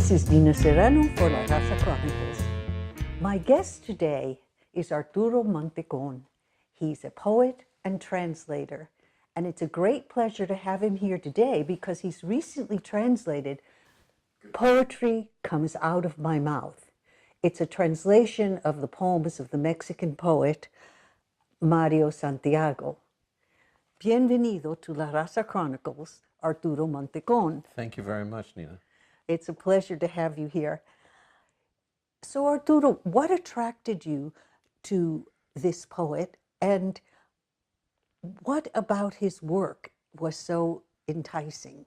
This is Nina Serrano for La Raza Chronicles. My guest today is Arturo Mantecón. He's a poet and translator, and it's a great pleasure to have him here today because he's recently translated Poetry Comes Out of My Mouth. It's a translation of the poems of the Mexican poet Mario Santiago. Bienvenido to La Raza Chronicles, Arturo Mantecón. Thank you very much, Nina. It's a pleasure to have you here. So, Arturo, what attracted you to this poet, and what about his work was so enticing?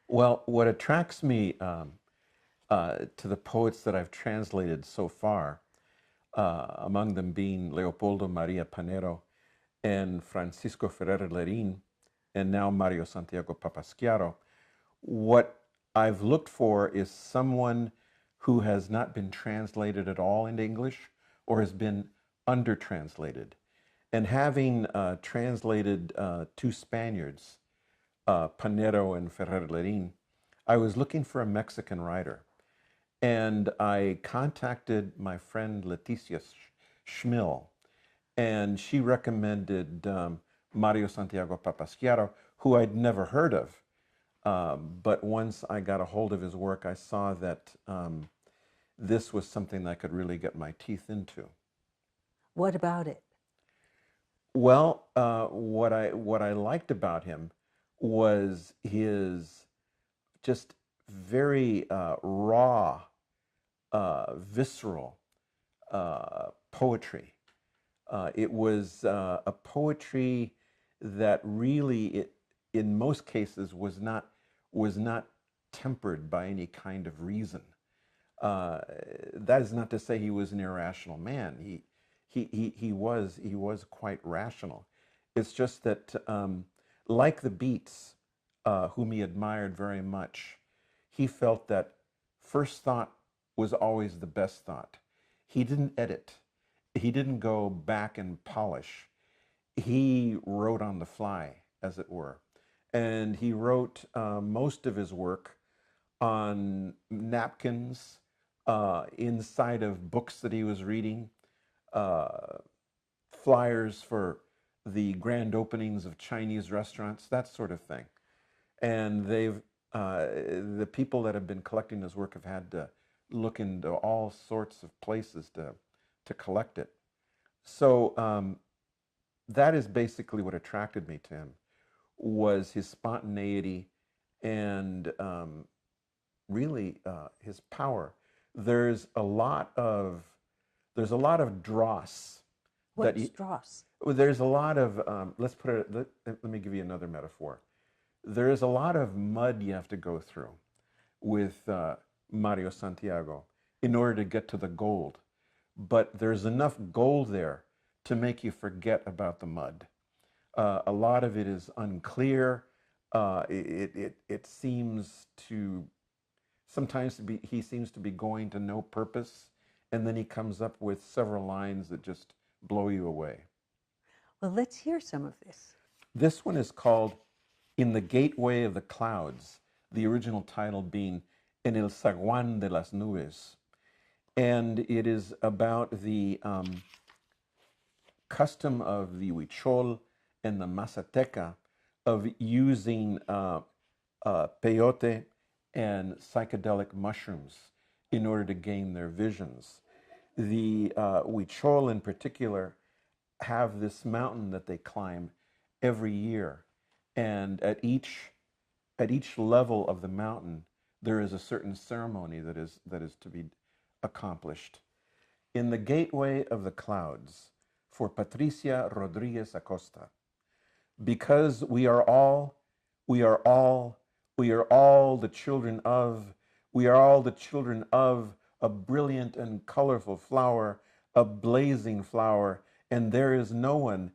Well, what attracts me to the poets that I've translated so far, among them being Leopoldo Maria Panero and Francisco Ferrer Lerín, and now Mario Santiago Papasquiaro, what I've looked for is someone who has not been translated at all into English or has been under-translated. And having translated two Spaniards, Panero and Ferrer Lerín, I was looking for a Mexican writer. And I contacted my friend Leticia Schmill, and she recommended Mario Santiago Papasquiaro, who I'd never heard of. But once I got a hold of his work, I saw that this was something I could really get my teeth into. What about it? Well, what I liked about him was his just very raw, visceral poetry. It was a poetry that really, in most cases, was not tempered by any kind of reason. That is not to say he was an irrational man. He was quite rational. It's just that, like the Beats, whom he admired very much, he felt that first thought was always the best thought. He didn't edit. He didn't go back and polish. He wrote on the fly, as it were. And he wrote most of his work on napkins, inside of books that he was reading, flyers for the grand openings of Chinese restaurants, that sort of thing. And the people that have been collecting his work have had to look into all sorts of places to collect it. So that is basically what attracted me to him, was his spontaneity and really his power. There's a lot of dross. What's dross? There's a lot of let me give you another metaphor. There is a lot of mud you have to go through with Mario Santiago in order to get to the gold, but there's enough gold there to make you forget about the mud. A lot of it is unclear. It seems to sometimes he seems to be going to no purpose, and then he comes up with several lines that just blow you away. Well, let's hear some of this. This one is called In the Gateway of the Clouds, the original title being En el Zaguán de las Nubes. And it is about the custom of the Huichol and the Mazateca of using peyote and psychedelic mushrooms in order to gain their visions. The Huichol in particular have this mountain that they climb every year, and at each level of the mountain there is a certain ceremony that is to be accomplished. In the Gateway of the Clouds, for Patricia Rodriguez Acosta. Because we are all the children of a brilliant and colorful flower, a blazing flower, and there is no one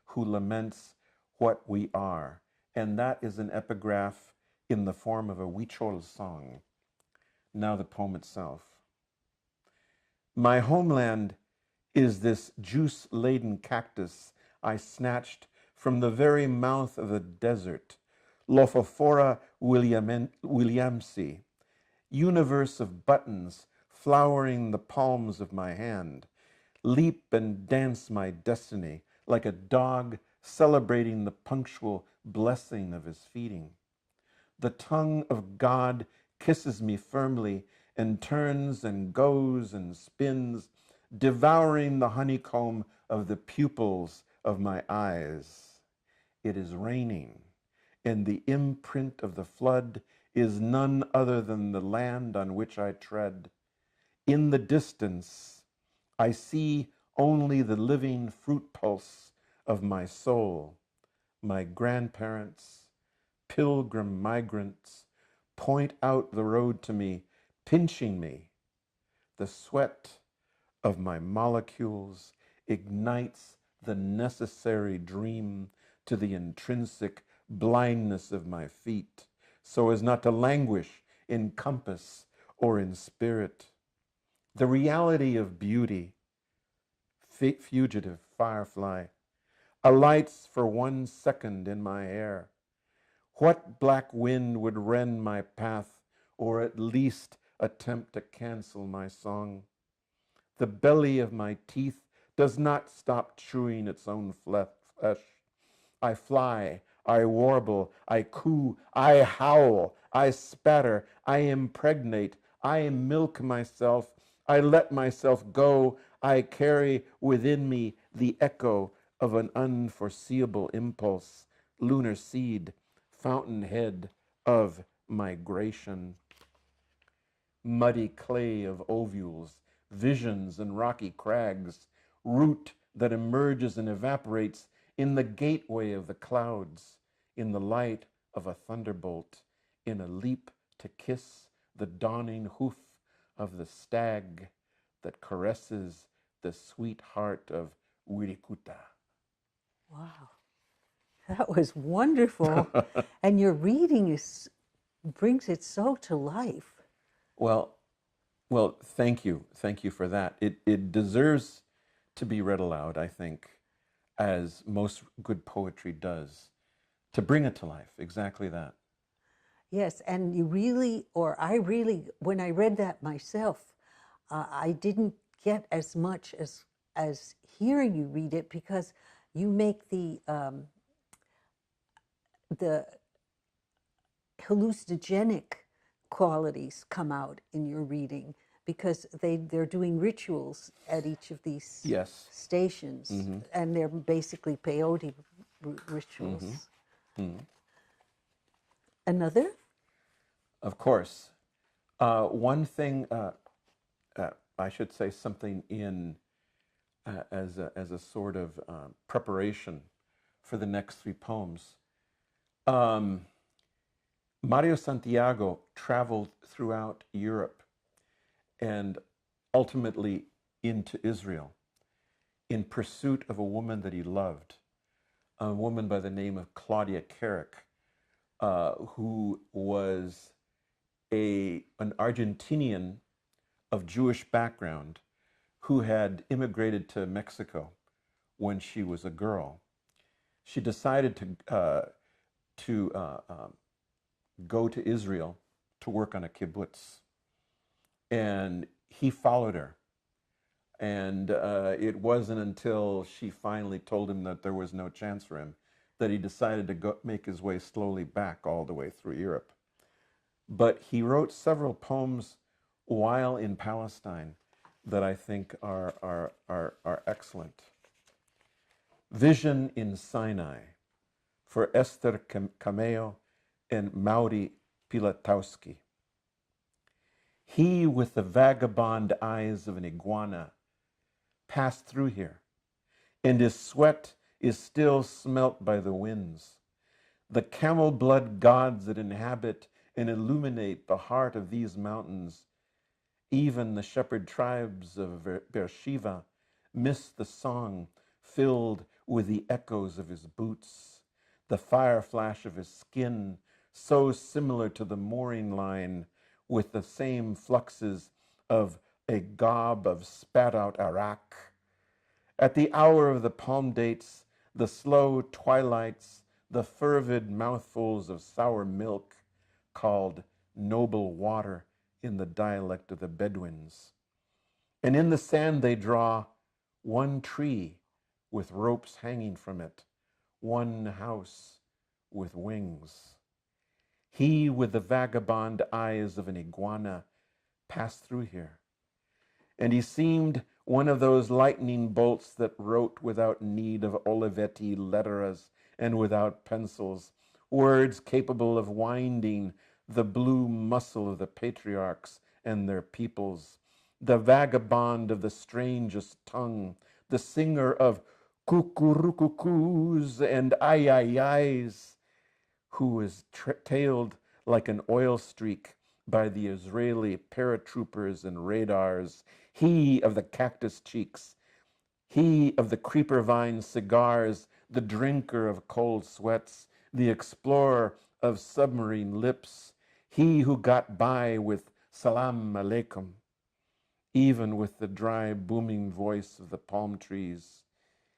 who laments what we are. And that is an epigraph in the form of a Huichol song. Now the poem itself. My homeland is this juice-laden cactus I snatched from the very mouth of the desert, Lophophora williamsi, universe of buttons flowering the palms of my hand. Leap and dance my destiny like a dog celebrating the punctual blessing of his feeding. The tongue of God kisses me firmly and turns and goes and spins, devouring the honeycomb of the pupils of my eyes. It is raining, and the imprint of the flood is none other than the land on which I tread. In the distance, I see only the living fruit pulse of my soul. My grandparents, pilgrim migrants, point out the road to me, pinching me. The sweat of my molecules ignites the necessary dream to the intrinsic blindness of my feet, so as not to languish in compass or in spirit. The reality of beauty, fugitive firefly, alights for 1 second in my hair. What black wind would rend my path, or at least attempt to cancel my song? The belly of my teeth does not stop chewing its own flesh. I fly, I warble, I coo, I howl, I spatter, I impregnate, I milk myself, I let myself go, I carry within me the echo of an unforeseeable impulse, lunar seed, fountainhead of migration. Muddy clay of ovules, visions and rocky crags, root that emerges and evaporates in the gateway of the clouds, in the light of a thunderbolt, in a leap to kiss the dawning hoof of the stag that caresses the sweet heart of Wirikuta. Wow, that was wonderful. And your reading brings it so to life. Well, thank you. Thank you for that. It deserves to be read aloud, I think, as most good poetry does, to bring it to life, exactly that. Yes, and you really, or I really, when I read that myself, I didn't get as much as hearing you read it, because you make the hallucinogenic qualities come out in your reading, because they're doing rituals at each of these Yes. stations, and they're basically peyote rituals. Another? Of course. One thing, I should say something in as a sort of preparation for the next 3 poems. Mario Santiago traveled throughout Europe and ultimately into Israel in pursuit of a woman that he loved, a woman by the name of Claudia Carrick, who was an Argentinian of Jewish background who had immigrated to Mexico when she was a girl. She decided to go to Israel to work on a kibbutz, and he followed her. And it wasn't until she finally told him that there was no chance for him that he decided to make his way slowly back all the way through Europe. But he wrote several poems while in Palestine that I think are excellent. Vision in Sinai, for Esther Cameo and Mauri Pilatowski. He with the vagabond eyes of an iguana passed through here, and his sweat is still smelt by the winds. The camel blood gods that inhabit and illuminate the heart of these mountains, even the shepherd tribes of Beersheba, miss the song filled with the echoes of his boots, the fire flash of his skin, so similar to the mooring line, with the same fluxes of a gob of spat out arak. At the hour of the palm dates, the slow twilights, the fervid mouthfuls of sour milk, called noble water in the dialect of the Bedouins. And in the sand they draw one tree with ropes hanging from it, one house with wings. He with the vagabond eyes of an iguana passed through here, and he seemed one of those lightning bolts that wrote without need of Olivetti letteras and without pencils, words capable of winding the blue muscle of the patriarchs and their peoples, the vagabond of the strangest tongue, the singer of cucurucucus and ay-ay-ays, who is tailed like an oil streak by the Israeli paratroopers and radars, he of the cactus cheeks, he of the creeper vine cigars, the drinker of cold sweats, the explorer of submarine lips, he who got by with salam aleikum, even with the dry booming voice of the palm trees,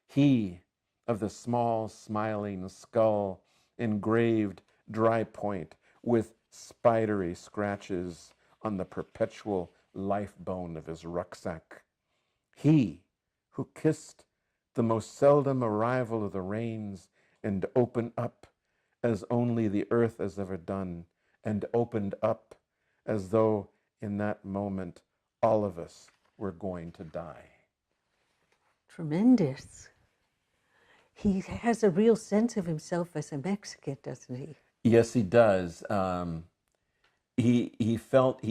he of the small smiling skull engraved dry point with spidery scratches on the perpetual life bone of his rucksack. He who kissed the most seldom arrival of the rains and opened up as only the earth has ever done, and opened up as though in that moment all of us were going to die. Tremendous. He has a real sense of himself as a Mexican, doesn't he? Yes, he does. He felt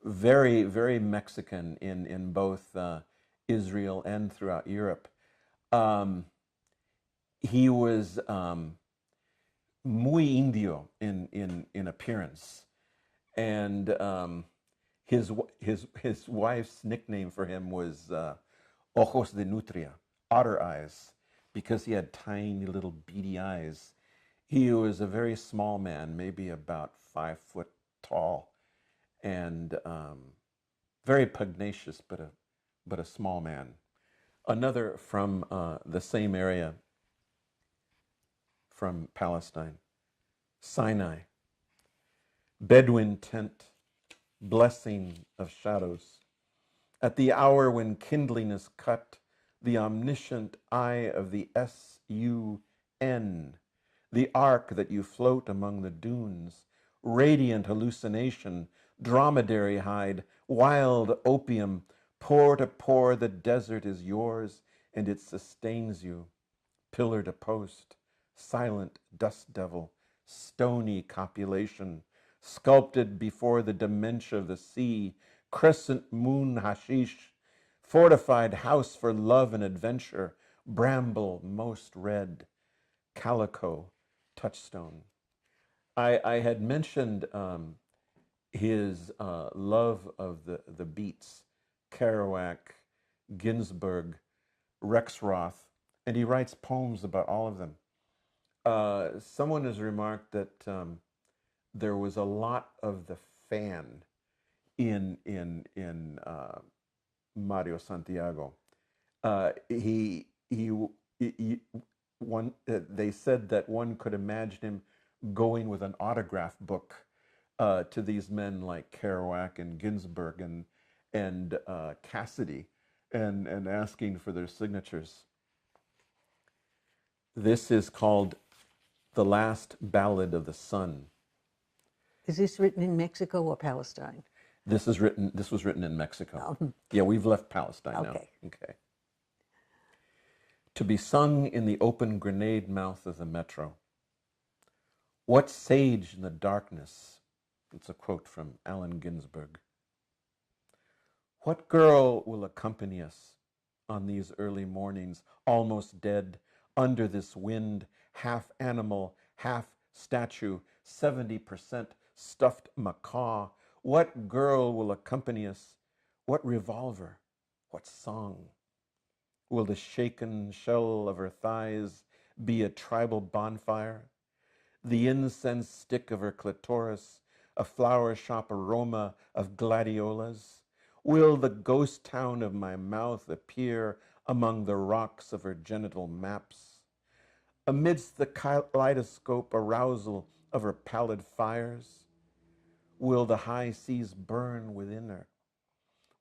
very, very Mexican in both Israel and throughout Europe. He was muy indio in appearance, and his wife's nickname for him was ojos de nutria, otter eyes, because he had tiny little beady eyes. He was a very small man, maybe about 5 foot tall, and very pugnacious, but a small man. Another from the same area, from Palestine, Sinai, Bedouin tent, blessing of shadows. At the hour when kindling is cut, the omniscient eye of the S-U-N, the ark that you float among the dunes, radiant hallucination, dromedary hide, wild opium, pore to pore the desert is yours and it sustains you. Pillar to post, silent dust devil, stony copulation, sculpted before the dementia of the sea, crescent moon hashish, fortified house for love and adventure, bramble most red, calico touchstone. I had mentioned his love of the beats, Kerouac, Ginsberg, Rexroth, and he writes poems about all of them. Someone has remarked that there was a lot of the fan in Mario Santiago. They said that one could imagine him going with an autograph book to these men like Kerouac and Ginsberg and Cassidy, and asking for their signatures. This is called The Last Ballad of the Sun. Is this written in Mexico or Palestine? This was written in Mexico. Yeah, we've left Palestine now. Okay. To be sung in the open grenade mouth of the metro. What sage in the darkness? It's a quote from Allen Ginsberg. What girl will accompany us on these early mornings, almost dead, under this wind, half animal, half statue, 70% stuffed macaw? What girl will accompany us? What revolver? What song? Will the shaken shell of her thighs be a tribal bonfire? The incense stick of her clitoris, a flower shop aroma of gladiolas? Will the ghost town of my mouth appear among the rocks of her genital maps? Amidst the kaleidoscope arousal of her pallid fires? will the high seas burn within her?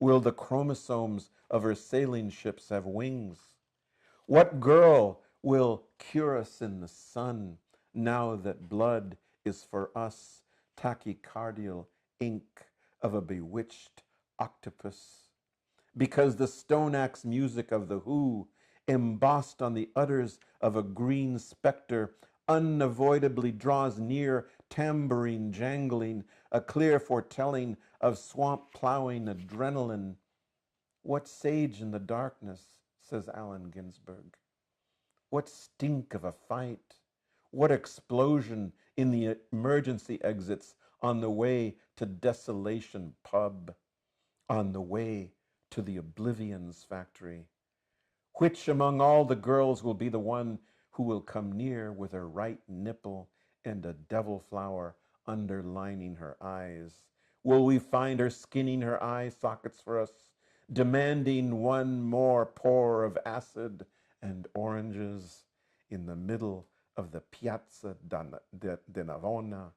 Will the chromosomes of her sailing ships have wings? What girl will cure us in the sun now that blood is for us tachycardial ink of a bewitched octopus? Because the stone axe music of the Who, embossed on the udders of a green spectre, unavoidably draws near, tambourine jangling, a clear foretelling of swamp plowing adrenaline. What sage in the darkness, says Allen Ginsberg. What stink of a fight. What explosion in the emergency exits on the way to Desolation Pub, on the way to the Oblivion's factory. Which among all the girls will be the one who will come near with her right nipple and a devil flower underlining her eyes? Will we find her skinning her eye sockets for us, demanding one more pour of acid and oranges in the middle of the Piazza de Navona,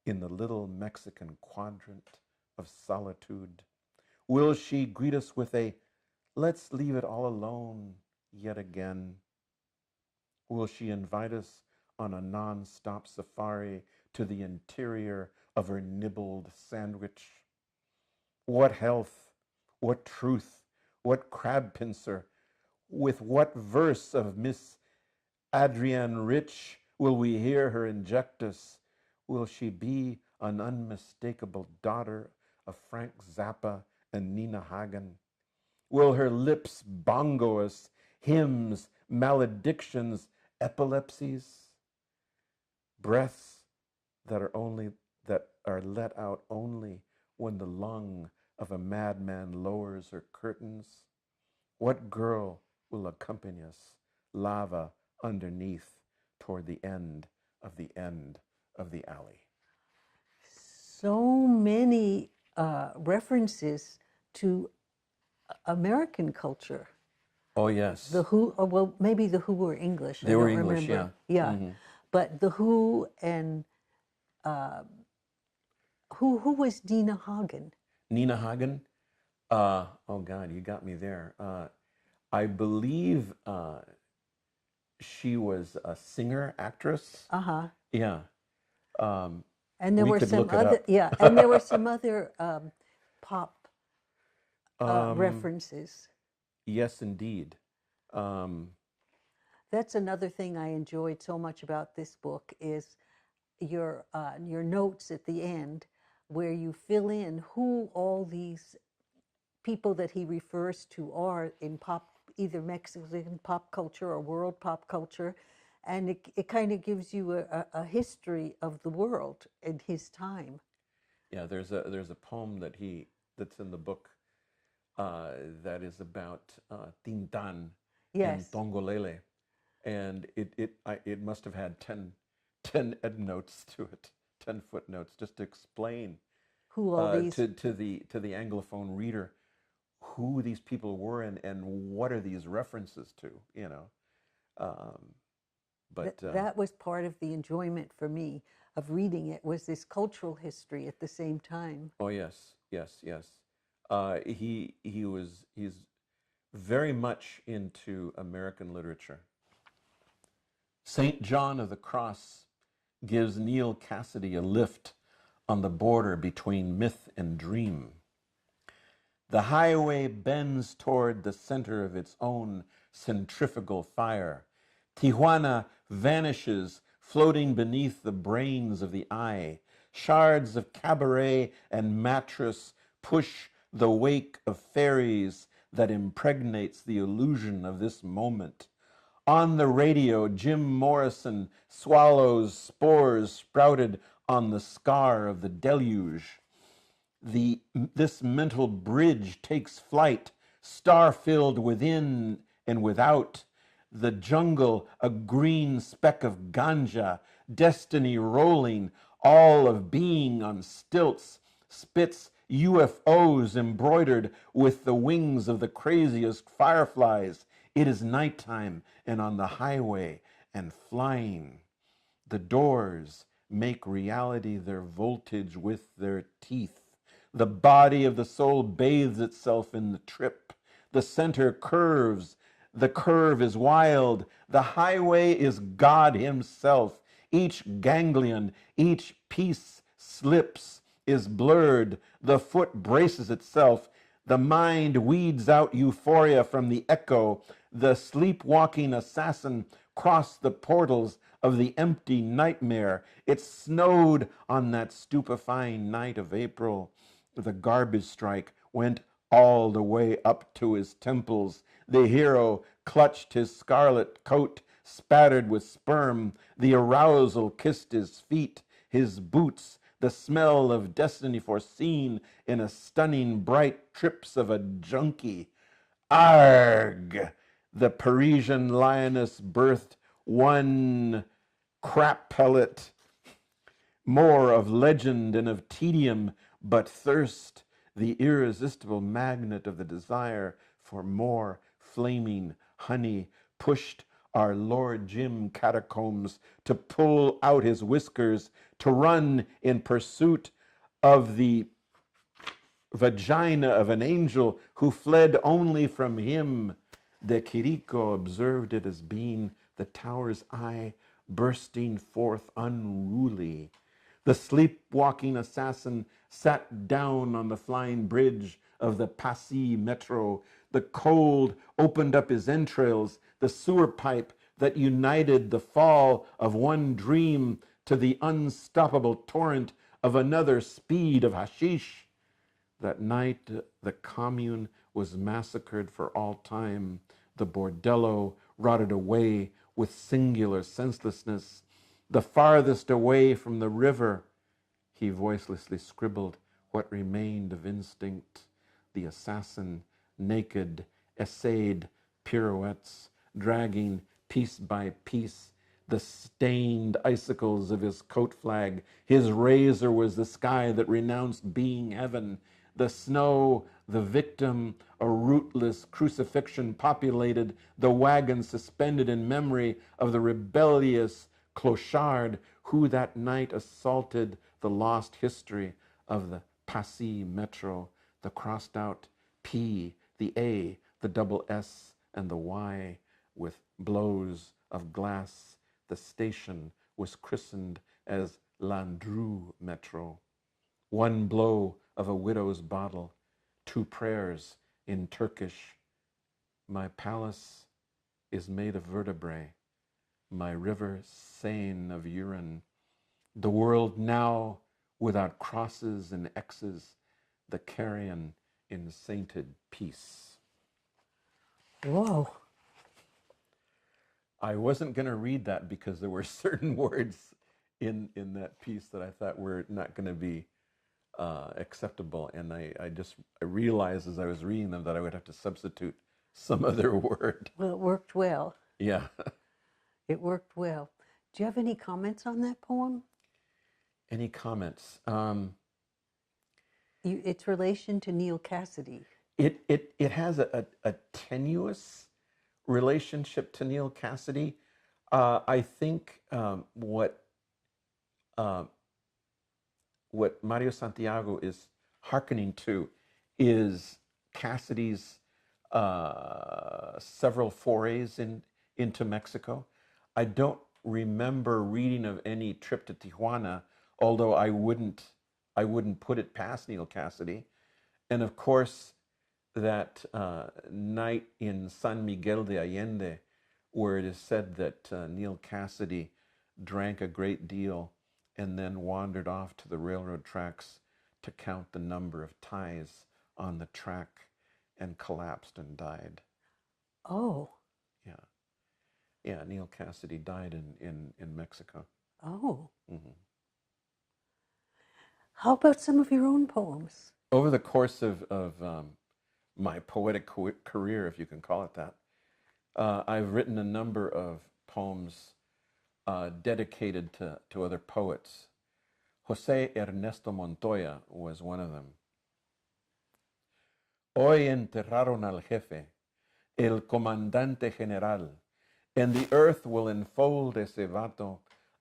in the little Mexican quadrant of solitude? Will she greet us with a "let's leave it all alone" yet again? Will she invite us on a non-stop safari to the interior of her nibbled sandwich? What health, what truth, what crab pincer, with what verse of Miss Adrienne Rich will we hear her inject us? Will she be an unmistakable daughter of Frank Zappa and Nina Hagen? Will her lips bongo us hymns, maledictions, epilepsies? Breaths that are let out only when the lung of a madman lowers her curtains? What girl will accompany us, lava underneath, toward the end of the alley? So many references to American culture. Oh, yes. The Who, or well, maybe the Who were English. They were English, remember. yeah. Yeah. But the Who and who was Nina Hagen? Nina Hagen? Oh, God, you got me there. I believe she was a singer, actress. Uh-huh. Yeah. And there We were could some look it other, up. yeah, and there were some other pop Um, references. Yes, indeed. That's another thing I enjoyed so much about this book is your notes at the end, where you fill in who all these people that he refers to are in pop, either Mexican pop culture or world pop culture, and it kind of gives you a history of the world in his time. Yeah, there's a poem that's in the book that is about Tintan and Yes. Tongolele, and it must have had 10 endnotes to it, 10 footnotes, just to explain Who all these? to the Anglophone reader who these people were and what are these references to, you know. But That was part of the enjoyment for me of reading it, was this cultural history at the same time. oh, yes, yes, yes. He's very much into American literature. St. John of the Cross gives Neil Cassidy a lift on the border between myth and dream. The highway bends toward the center of its own centrifugal fire. Tijuana vanishes, floating beneath the brains of the eye. Shards of cabaret and mattress push the wake of fairies that impregnates the illusion of this moment. On the radio, Jim Morrison swallows spores sprouted on the scar of the deluge. This mental bridge takes flight, star-filled within and without. The jungle, a green speck of ganja, destiny rolling, all of being on stilts, spits UFOs embroidered with the wings of the craziest fireflies. It is nighttime and on the highway and flying. The doors make reality their voltage with their teeth. The body of the soul bathes itself in the trip. The center curves. The curve is wild. The highway is God himself. Each ganglion, each piece slips, is blurred. The foot braces itself. The mind weeds out euphoria from the echo. The sleepwalking assassin crossed the portals of the empty nightmare. It snowed on that stupefying night of April. The garbage strike went all the way up to his temples. The hero clutched his scarlet coat, spattered with sperm. The arousal kissed his feet, his boots, the smell of destiny foreseen in a stunning bright trips of a junkie. Arg! The Parisian lioness birthed one crap pellet, more of legend and of tedium, but thirst, the irresistible magnet of the desire for more flaming honey, pushed our Lord Jim catacombs to pull out his whiskers, to run in pursuit of the vagina of an angel who fled only from him. The Quirico observed it as being the tower's eye bursting forth unruly. The sleepwalking assassin sat down on the flying bridge of the Passy metro. The cold opened up his entrails, the sewer pipe that united the fall of one dream to the unstoppable torrent of another speed of hashish. That night, the commune was massacred for all time. The bordello rotted away with singular senselessness. The farthest away from the river, he voicelessly scribbled what remained of instinct. The assassin, naked, essayed pirouettes, dragging piece by piece the stained icicles of his coat flag. His razor was the sky that renounced being heaven. The snow, the victim, a rootless crucifixion populated the wagon suspended in memory of the rebellious clochard who that night assaulted the lost history of the Passy metro, the crossed out P, the A, the double S, and the Y with blows of glass. The station was christened as Landru Metro. One blow of a widow's bottle, two prayers in Turkish. My palace is made of vertebrae, my river Seine of urine. The world now without crosses and X's, the carrion in sainted peace. Whoa. I wasn't going to read that because there were certain words in that piece that I thought were not going to be acceptable, and I realized as I was reading them that I would have to substitute some other word. Well, it worked well. Yeah. It worked well. Do you have any comments on that poem? Any comments? Its relation to Neil Cassidy. It has a tenuous relationship to Neil Cassidy. I think what Mario Santiago is hearkening to is Cassidy's several forays into Mexico. I don't remember reading of any trip to Tijuana, although I wouldn't put it past Neil Cassidy. And of course, that night in San Miguel de Allende, where it is said that Neil Cassidy drank a great deal and then wandered off to the railroad tracks to count the number of ties on the track and collapsed and died. Oh. Yeah. Yeah, Neil Cassidy died in Mexico. Oh. Mm-hmm. How about some of your own poems? Over the course of my poetic career, if you can call it that, I've written a number of poems dedicated to other poets. José Ernesto Montoya was one of them. Hoy enterraron al jefe, el comandante general, and the earth will enfold ese vato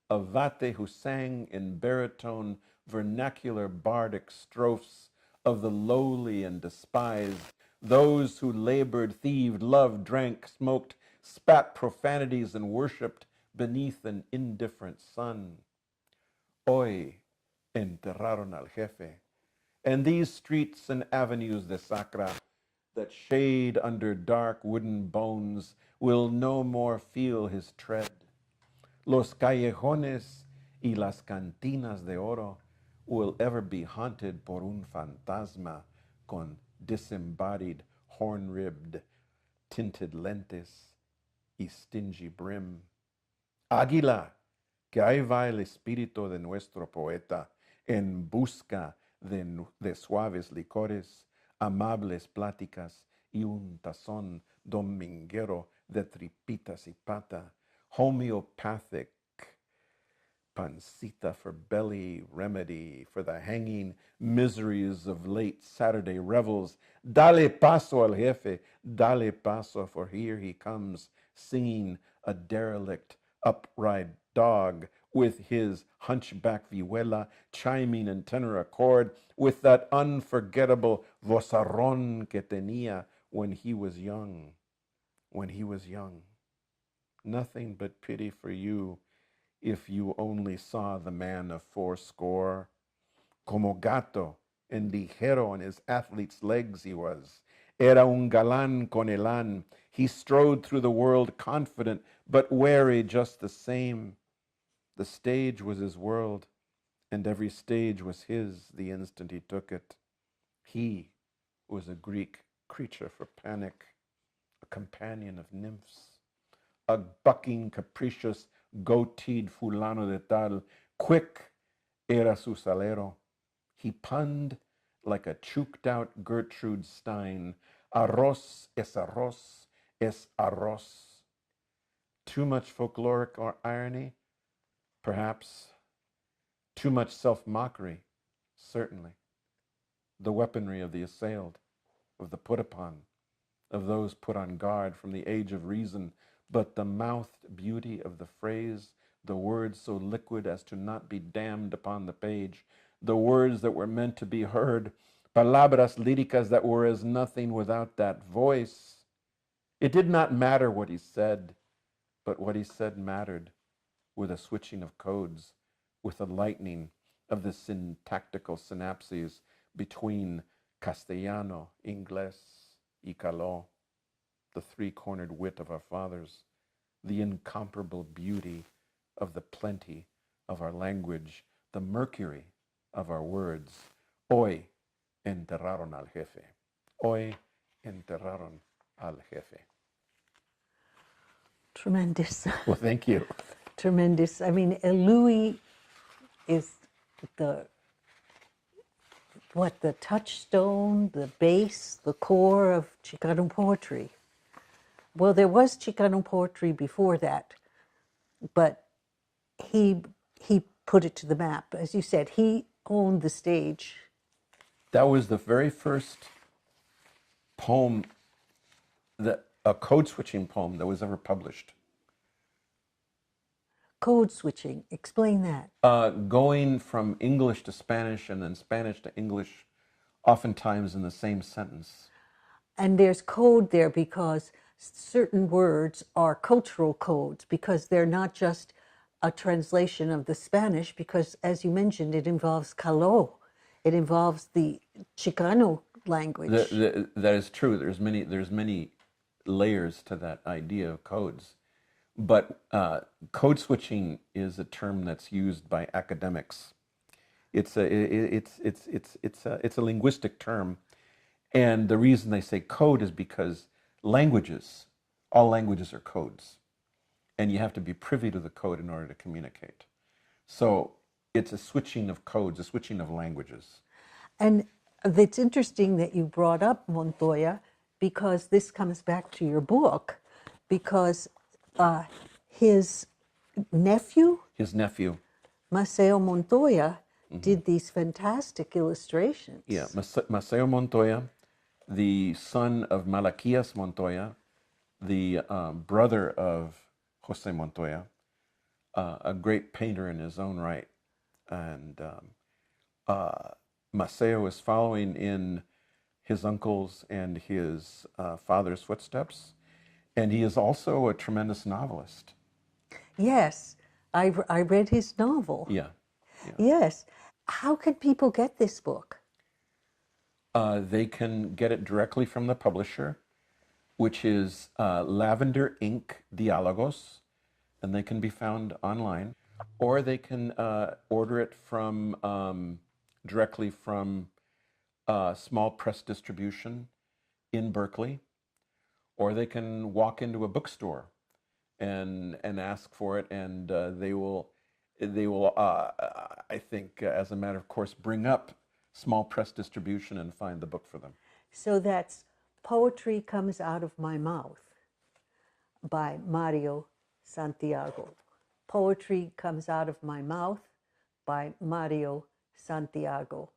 a vate who sang in baritone vernacular bardic strophes of the lowly and despised, those who labored, thieved, loved, drank, smoked, spat profanities, and worshipped beneath an indifferent sun. Hoy enterraron al jefe. And these streets and avenues de Sacra that shade under dark wooden bones will no more feel his tread. Los callejones y las cantinas de oro will ever be haunted por un fantasma con disembodied, horn-ribbed, tinted lentes y stingy brim. Águila, que ahí va el espíritu de nuestro poeta en busca de suaves licores, amables pláticas y un tazón dominguero de tripitas y pata, homeopathic pancita for belly remedy for the hanging miseries of late Saturday revels. Dale paso al jefe, dale paso, for here he comes, singing a derelict upright dog with his hunchback vihuela chiming in tenor accord with that unforgettable vozarrón que tenía when he was young. When he was young. Nothing but pity for you if you only saw the man of fourscore. Como gato and ligero on his athlete's legs he was. Era un galán con elán. He strode through the world confident, but wary just the same. The stage was his world, and every stage was his the instant he took it. He was a Greek creature for panic, a companion of nymphs, a bucking, capricious, goateed fulano de tal. Quick era su salero. He punned like a chuked-out Gertrude Stein. Arroz es arroz es arroz. Too much folkloric or irony? Perhaps. Too much self-mockery? Certainly. The weaponry of the assailed, of the put-upon, of those put on guard from the age of reason, but the mouthed beauty of the phrase, the words so liquid as to not be damned upon the page, the words that were meant to be heard, palabras líricas that were as nothing without that voice. It did not matter what he said, but what he said mattered, with a switching of codes, with a lightening of the syntactical synapses between Castellano, Inglés, y Caló, the three-cornered wit of our fathers, the incomparable beauty of the plenty of our language, the mercury of our words. Hoy enterraron al jefe. Hoy enterraron al jefe. Tremendous. Well, thank you. Tremendous. I mean, Louis is the touchstone, the base, the core of Chicano poetry. Well, there was Chicano poetry before that, but he put it to the map. As you said, he owned the stage. That was the very first poem, a code-switching poem that was ever published. Code switching, explain that. Going from English to Spanish and then Spanish to English, oftentimes in the same sentence. And there's code there because certain words are cultural codes, because they're not just a translation of the Spanish, because as you mentioned, it involves Caló. It involves the Chicano language. That is true. There's many layers to that idea of codes. But code switching is a term that's used by academics. It's a linguistic term, and the reason they say code is because all languages are codes, and you have to be privy to the code in order to communicate. So it's a switching of codes, a switching of languages. And it's interesting that you brought up Montoya, because this comes back to your book, because his nephew, Maceo Montoya, did these fantastic illustrations. Yeah, Maceo Montoya, the son of Malaquias Montoya, the brother of Jose Montoya, a great painter in his own right. And Maceo is following in his uncle's and his father's footsteps. And he is also a tremendous novelist. Yes, I read his novel. Yeah. Yes. How can people get this book? They can get it directly from the publisher, which is Lavender Ink Dialogos, and they can be found online. Or they can order it from directly from small press distribution in Berkeley, or they can walk into a bookstore and ask for it, and they will I think as a matter of course bring up small press distribution and find the book for them. So that's Poetry Comes Out of My Mouth by Mario Santiago. Poetry Comes Out of My Mouth by Mario Santiago.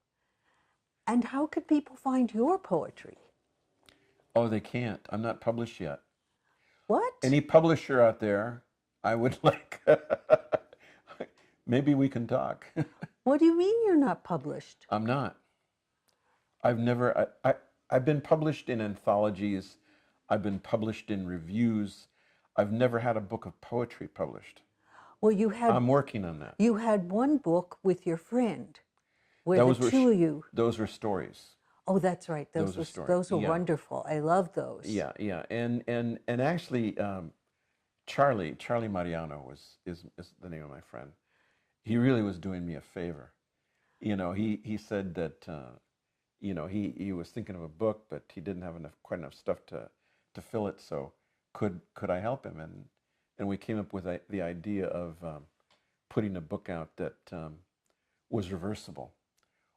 And how could people find your poetry? Oh, they can't. I'm not published yet. What? Any publisher out there, I would like, maybe we can talk. What do you mean you're not published? I'm not. I've been published in anthologies. I've been published in reviews. I've never had a book of poetry published. Well, you had. I'm working on that. You had one book with your friend, where the two of you. Those were stories. Oh, that's right. Those are stories. Those were Yeah. wonderful. I love those. Yeah, yeah, and actually, Charlie Mariano is the name of my friend. He really was doing me a favor. You know, he said that you know he was thinking of a book, but he didn't have quite enough stuff to fill it. So could I help him? And we came up with the idea of putting a book out that was reversible.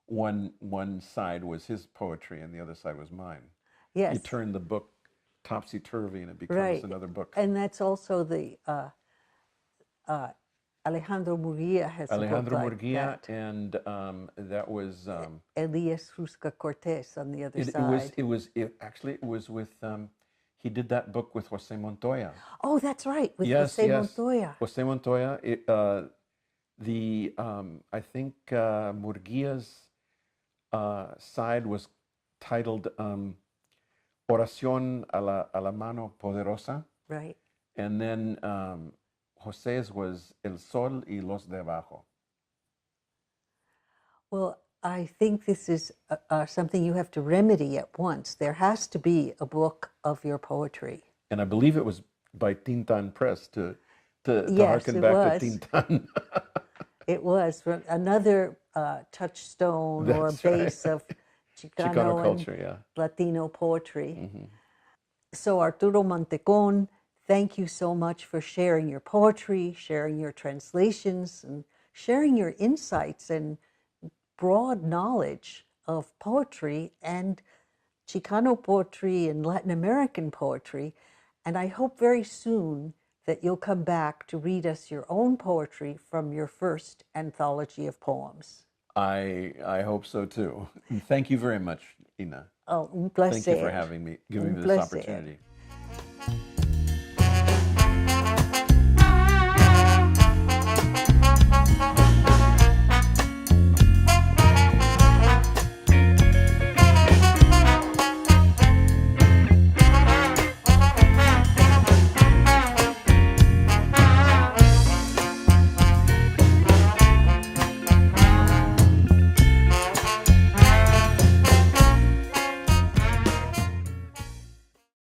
One side was his poetry and the other side was mine. Yes. You turn the book topsy-turvy and it becomes Right. another book. And that's also the Alejandro Murguia has Alejandro a book like Murguia, that. and that was Elias Rusca Cortez on the other it side. it was with he did that book with Jose Montoya. Oh, that's right, with Yes, Jose yes. Montoya. Jose Montoya. I think Murguia's side was titled Oración a la mano poderosa, Right. and then Jose's was El Sol y los de abajo. Well, I think this is something you have to remedy at once. There has to be a book of your poetry. And I believe it was by Tintan Press to Yes, harken it back was. to Tintan. It was another touchstone or That's right. base of Chicano, Chicano culture, and yeah. Latino poetry. Mm-hmm. So Arturo Mantecón, thank you so much for sharing your poetry, sharing your translations, and sharing your insights and broad knowledge of poetry and Chicano poetry and Latin American poetry. And I hope very soon that you'll come back to read us your own poetry from your first anthology of poems. I hope so too. Thank you very much, Ina. Oh, un placer. Thank you for having me, giving me this placer. opportunity.